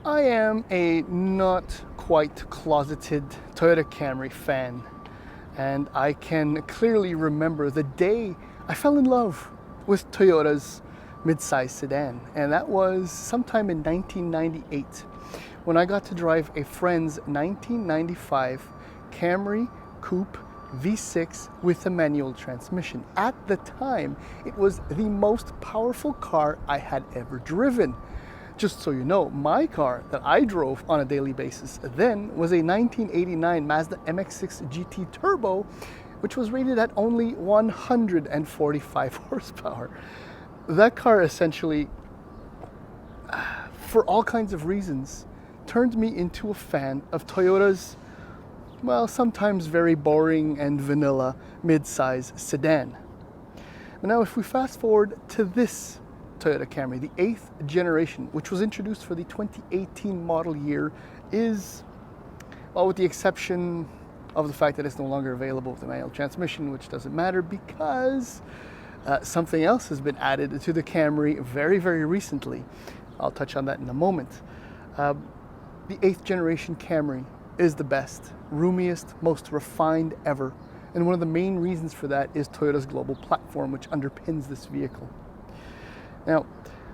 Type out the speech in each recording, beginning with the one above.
I am a not quite closeted Toyota Camry fan, and I can clearly remember the day I fell in love with Toyota's midsize sedan, and that was sometime in 1998 when I got to drive a friend's 1995 Camry Coupe V6 with a manual transmission. At the time, it was the most powerful car I had ever driven. Just so you know, my car that I drove on a daily basis then was a 1989 Mazda MX-6 GT Turbo, which was rated at only 145 horsepower. That car essentially, for all kinds of reasons, turned me into a fan of Toyota's, well, sometimes very boring and vanilla mid-size sedan. Now, if we fast forward to this Toyota Camry, the 8th generation, which was introduced for the 2018 model year, is, well, with the exception of the fact that it's no longer available with the manual transmission, which doesn't matter because something else has been added to the Camry very, very recently. I'll touch on that in a moment. The 8th generation Camry is the best, roomiest, most refined ever. And one of the main reasons for that is Toyota's global platform, which underpins this vehicle. Now,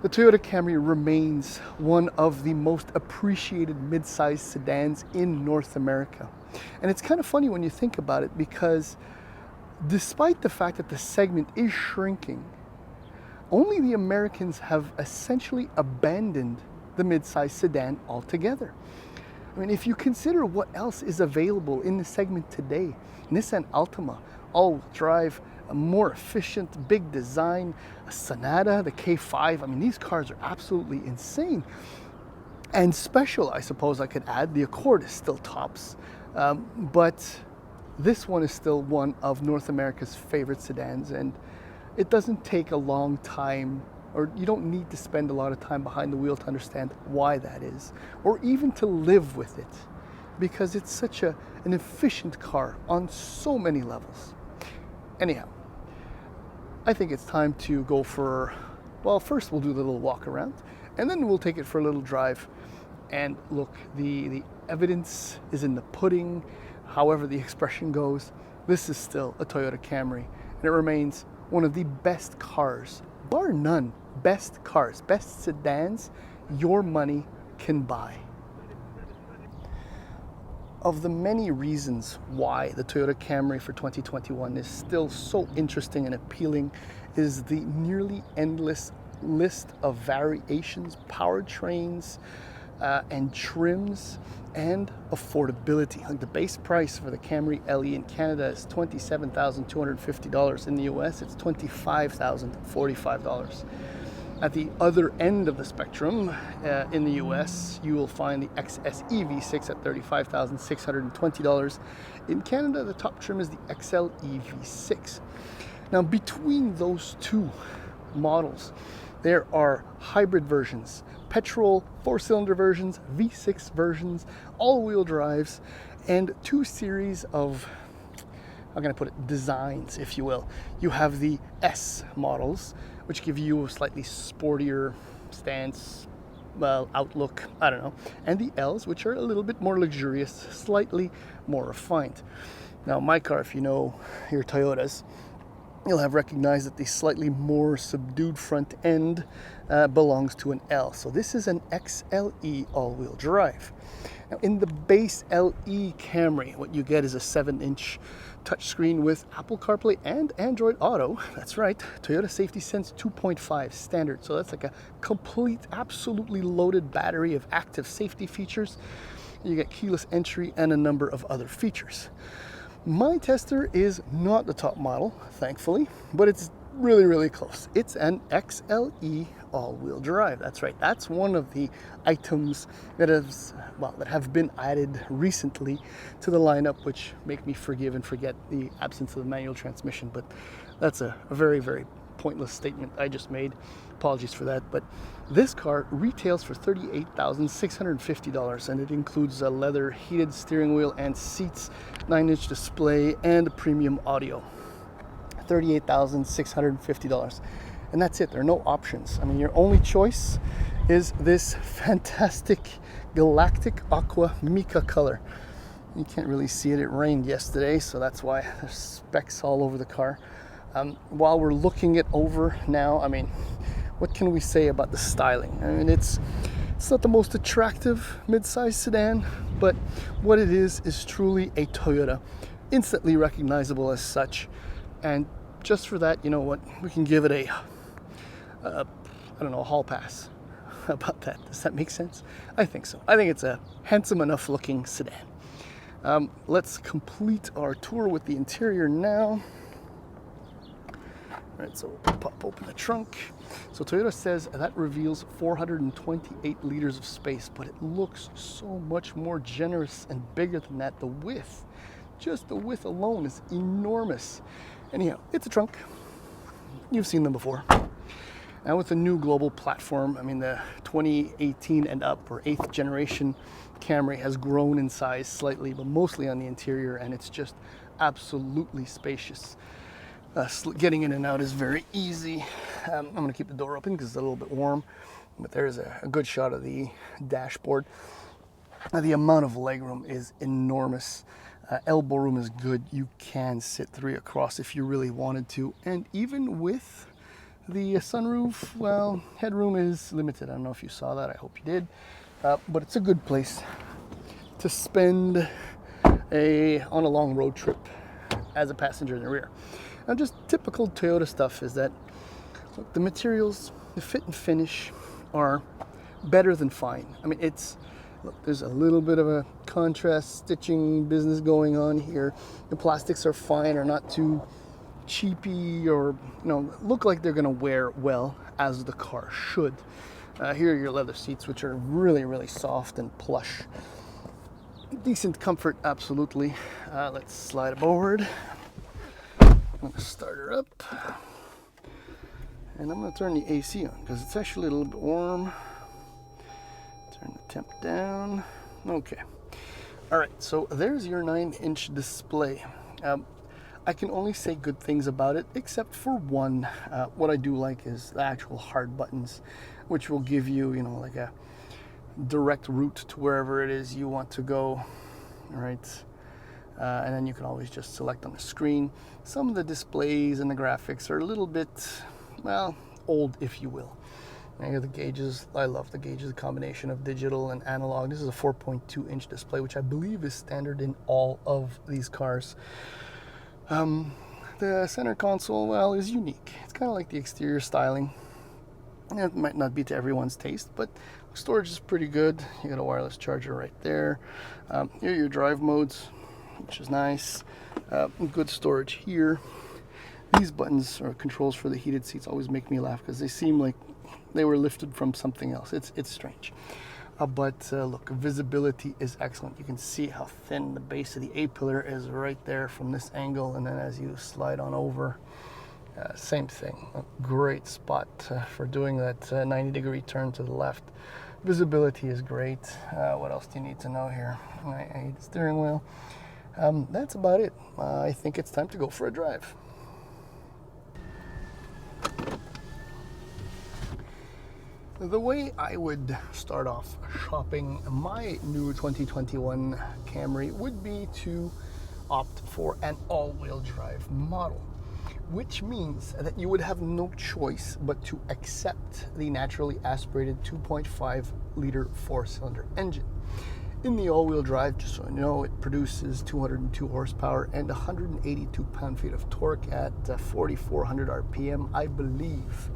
the Toyota Camry remains one of the most appreciated mid-size sedans in North America. And it's kind of funny when you think about it, because despite the fact that the segment is shrinking, only the Americans have essentially abandoned the mid-size sedan altogether. I mean, if you consider what else is available in the segment today, Nissan Altima, all-wheel drive, a more efficient, big design, a Sonata, the K5. I mean, these cars are absolutely insane. And special, I suppose I could add, the Accord is still tops. But this one is still one of North America's favorite sedans, and it doesn't take a long time, or you don't need to spend a lot of time behind the wheel to understand why that is, or even to live with it, because it's such an efficient car on so many levels. Anyhow, I think it's time to go for, well, first we'll do the little walk around, and then we'll take it for a little drive. And look, the evidence is in the pudding, however the expression goes. This is still a Toyota Camry, and it remains one of the best cars, bar none, best cars, best sedans your money can buy. Of the many reasons why the Toyota Camry for 2021 is still so interesting and appealing is the nearly endless list of variations, powertrains, and trims, and affordability. Like the base price for the Camry LE in Canada is $27,250. In the US, it's $25,045. At the other end of the spectrum, in the US, you will find the XSE V6 at $35,620. In Canada, the top trim is the XLE V6. Now, between those two models, there are hybrid versions, petrol 4-cylinder versions, V6 versions, all-wheel drives, and two series of, how can I put it, designs, if you will. You have the S models, which give you a slightly sportier stance, well, outlook, I don't know, and the L's, which are a little bit more luxurious, slightly more refined. Now, my car, if you know your Toyotas, you'll have recognized that the slightly more subdued front end belongs to an L. So this is an XLE all-wheel drive. Now, in the base LE Camry, what you get is a 7-inch touchscreen with Apple CarPlay and Android Auto. That's right, Toyota Safety Sense 2.5 standard. So that's like a complete, absolutely loaded battery of active safety features. You get keyless entry and a number of other features. My Tester is not the top model, thankfully, but it's really, really close. It's an XLE all-wheel drive. That's right. That's one of the items that have been added recently to the lineup, which make me forgive and forget the absence of the manual transmission. But that's a very, very pointless statement I just made. Apologies for that. But this car retails for $38,650, and it includes a leather heated steering wheel and seats, 9-inch display, and premium audio. $38,650. And that's it. There are no options. I mean, your only choice is this fantastic galactic aqua mica color. You can't really see it. It rained yesterday, so that's why there's specks all over the car. While we're looking it over now, I mean, what can we say about the styling? I mean, it's not the most attractive mid-size sedan, but what it is truly a Toyota, instantly recognizable as such. And just for that, you know what, we can give it a I don't know, a hall pass. How about that? Does that make sense? I think so. I think it's a handsome enough looking sedan. Let's complete our tour with the interior now. All right, so we'll pop open the trunk. So Toyota says that reveals 428 liters of space, but it looks so much more generous and bigger than that. The width, just the width alone is enormous. Anyhow, it's a trunk. You've seen them before. Now with the new global platform, I mean the 2018 and up, or 8th generation Camry has grown in size slightly, but mostly on the interior, and it's just absolutely spacious. Getting in and out is very easy. I'm going to keep the door open because it's a little bit warm, but there's a good shot of the dashboard. The amount of legroom is enormous. Elbow room is good. You can sit 3 across if you really wanted to, and even with the sunroof, well, headroom is limited. I don't know if you saw that. I hope you did. But it's a good place to spend on a long road trip as a passenger in the rear. Now, just typical Toyota stuff is that, look, the materials, the fit and finish are better than fine. I mean, look, there's a little bit of a contrast stitching business going on here. The plastics are fine, or not too cheapy, or look like they're gonna wear well, as the car should. Here are your leather seats, which are really, really soft and plush. Decent comfort, absolutely. Let's slide it forward. I'm gonna start her up, and I'm gonna turn the AC on because it's actually a little bit warm. Turn the temp down. Okay. All right, so there's your 9-inch display. I can only say good things about it, except for one. What I do like is the actual hard buttons, which will give you, like a direct route to wherever it is you want to go. All right. And then you can always just select on the screen. Some of the displays and the graphics are a little bit, well, old, if you will. And the gauges, I love the gauges, the combination of digital and analog. This is a 4.2-inch display, which I believe is standard in all of these cars. The center console, well, is unique. It's kind of like the exterior styling. It might not be to everyone's taste, but storage is pretty good. You got a wireless charger right there. Here are your drive modes, which is nice. Good storage here. These buttons or controls for the heated seats always make me laugh because they seem like they were lifted from something else. It's strange. But look, visibility is excellent. You can see how thin the base of the A-pillar is right there from this angle, and then as you slide on over, same thing. A great spot for doing that 90-degree turn to the left. Visibility is great. What else do you need to know here? I hate the steering wheel. That's about it. I think it's time to go for a drive. The way I would start off shopping my new 2021 Camry would be to opt for an all-wheel drive model, which means that you would have no choice but to accept the naturally aspirated 2.5 liter 4-cylinder engine. In the all-wheel drive, just so you know, it produces 202 horsepower and 182 pound-feet of torque at 4,400 RPM, I believe.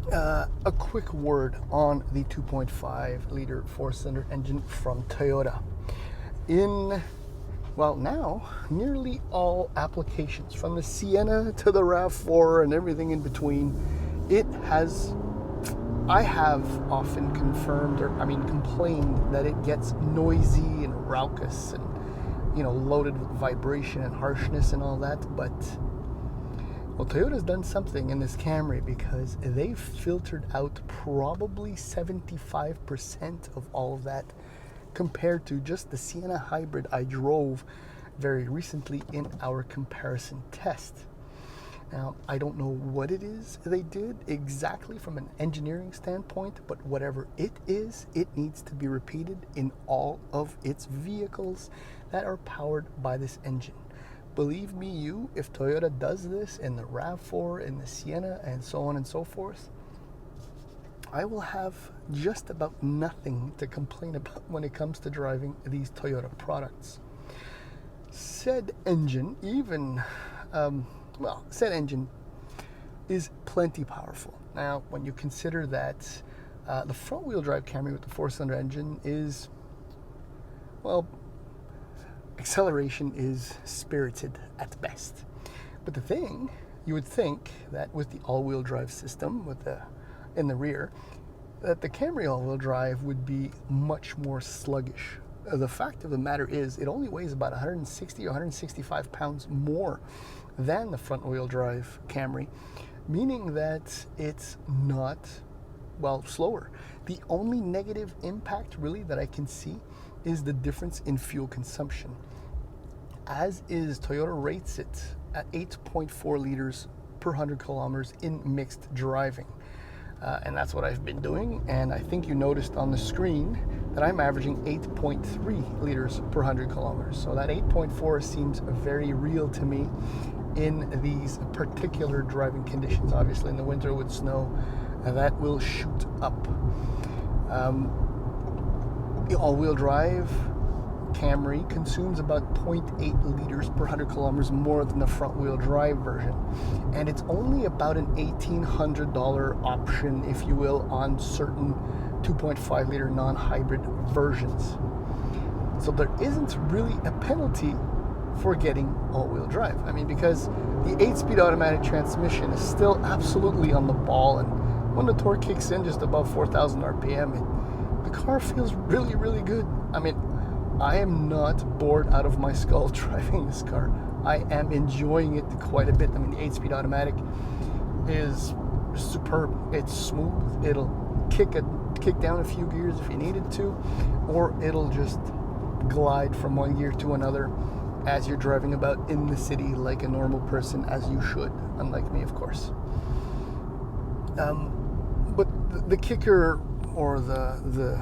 A quick word on the 2.5 liter 4-cylinder engine from Toyota. Now, nearly all applications, from the Sienna to the RAV4 and everything in between, I have often complained that it gets noisy and raucous and, loaded with vibration and harshness and all that, but well, Toyota's done something in this Camry because they've filtered out probably 75% of all of that compared to just the Sienna hybrid I drove very recently in our comparison test. Now, I don't know what it is they did exactly from an engineering standpoint, but whatever it is, it needs to be repeated in all of its vehicles that are powered by this engine. Believe me, if Toyota does this in the RAV4, in the Sienna, and so on and so forth, I will have just about nothing to complain about when it comes to driving these Toyota products. Said engine, said engine is plenty powerful. Now, when you consider that the front-wheel drive Camry with the 4-cylinder engine is, acceleration is spirited at best. But the thing, you would think that with the all-wheel drive system in the rear, that the Camry all-wheel drive would be much more sluggish. The fact of the matter is, it only weighs about 160 or 165 pounds more than the front-wheel drive Camry, meaning that it's not, slower. The only negative impact really that I can see is the difference in fuel consumption. As is, Toyota rates it at 8.4 liters per 100 kilometers in mixed driving. And that's what I've been doing, and I think you noticed on the screen that I'm averaging 8.3 liters per 100 kilometers. So that 8.4 seems very real to me in these particular driving conditions. Obviously in the winter with snow, that will shoot up. The all-wheel drive Camry consumes about 0.8 liters per 100 kilometers more than the front-wheel drive version. And it's only about an $1,800 option, if you will, on certain 2.5 liter non-hybrid versions. So there isn't really a penalty for getting all-wheel drive. I mean, because the 8-speed automatic transmission is still absolutely on the ball, and when the torque kicks in just above 4,000 RPM, the car feels really, really good. I mean, I am not bored out of my skull driving this car. I am enjoying it quite a bit. I mean, the 8-speed automatic is superb. It's smooth. It'll kick down a few gears if you needed to, or it'll just glide from one gear to another as you're driving about in the city like a normal person, as you should, unlike me, of course. But the kicker, or the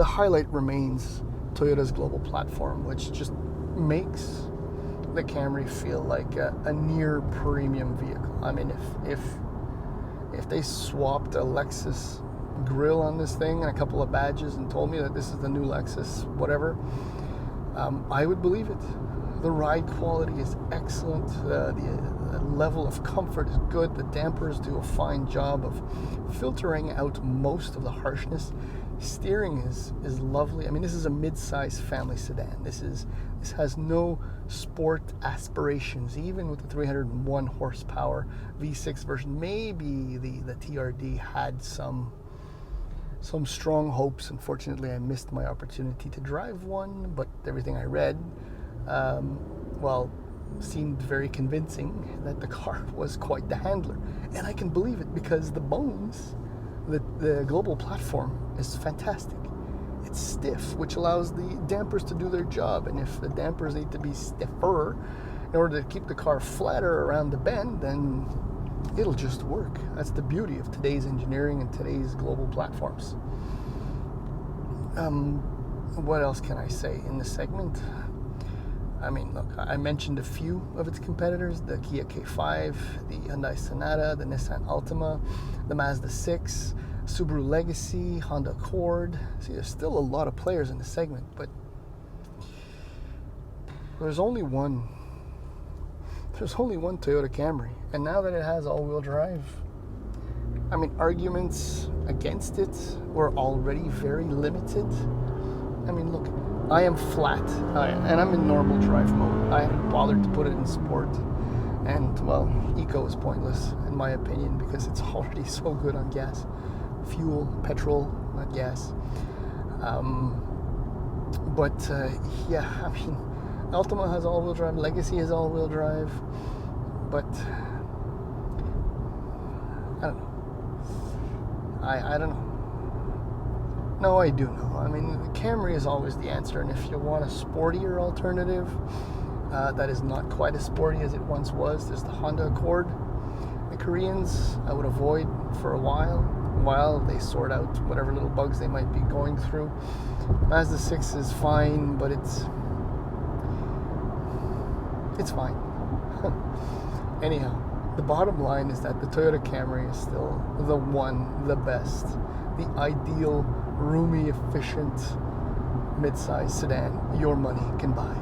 highlight, remains Toyota's global platform, which just makes the Camry feel like a near premium vehicle. I mean, if they swapped a Lexus grill on this thing and a couple of badges and told me that this is the new Lexus whatever, I would believe it. The ride quality is excellent. The level of comfort is good. The dampers do a fine job of filtering out most of the harshness. Steering is lovely. I mean, this is a mid-size family sedan. This has no sport aspirations, even with the 301 horsepower V6 version. Maybe the TRD had some strong hopes. Unfortunately, I missed my opportunity to drive one, but everything I read, seemed very convincing that the car was quite the handler. And I can believe it, because the bones, the global platform is fantastic. It's stiff, which allows the dampers to do their job. And if the dampers need to be stiffer in order to keep the car flatter around the bend, then it'll just work. That's the beauty of today's engineering and today's global platforms. What else can I say in this segment? I mean, look, I mentioned a few of its competitors: the Kia K5, the Hyundai Sonata, the Nissan Altima, the Mazda 6, Subaru Legacy, Honda Accord. See, there's still a lot of players in the segment, but there's only one Toyota Camry, and now that it has all-wheel drive, I mean, arguments against it were already very limited. I mean, look, I am flat, and I'm in normal drive mode. I haven't bothered to put it in sport, and eco is pointless in my opinion, because it's already so good on gas, fuel, petrol, not gas. Yeah, I mean, Altima has all-wheel drive, Legacy has all-wheel drive, but I don't know. I don't know. No, I do know. I mean, the Camry is always the answer, and if you want a sportier alternative, that is not quite as sporty as it once was. There's the Honda Accord. The Koreans I would avoid for a while they sort out whatever little bugs they might be going through. Mazda 6 is fine, but it's fine. Anyhow, the bottom line is that the Toyota Camry is still the best, the ideal, roomy, efficient, mid-size sedan your money can buy.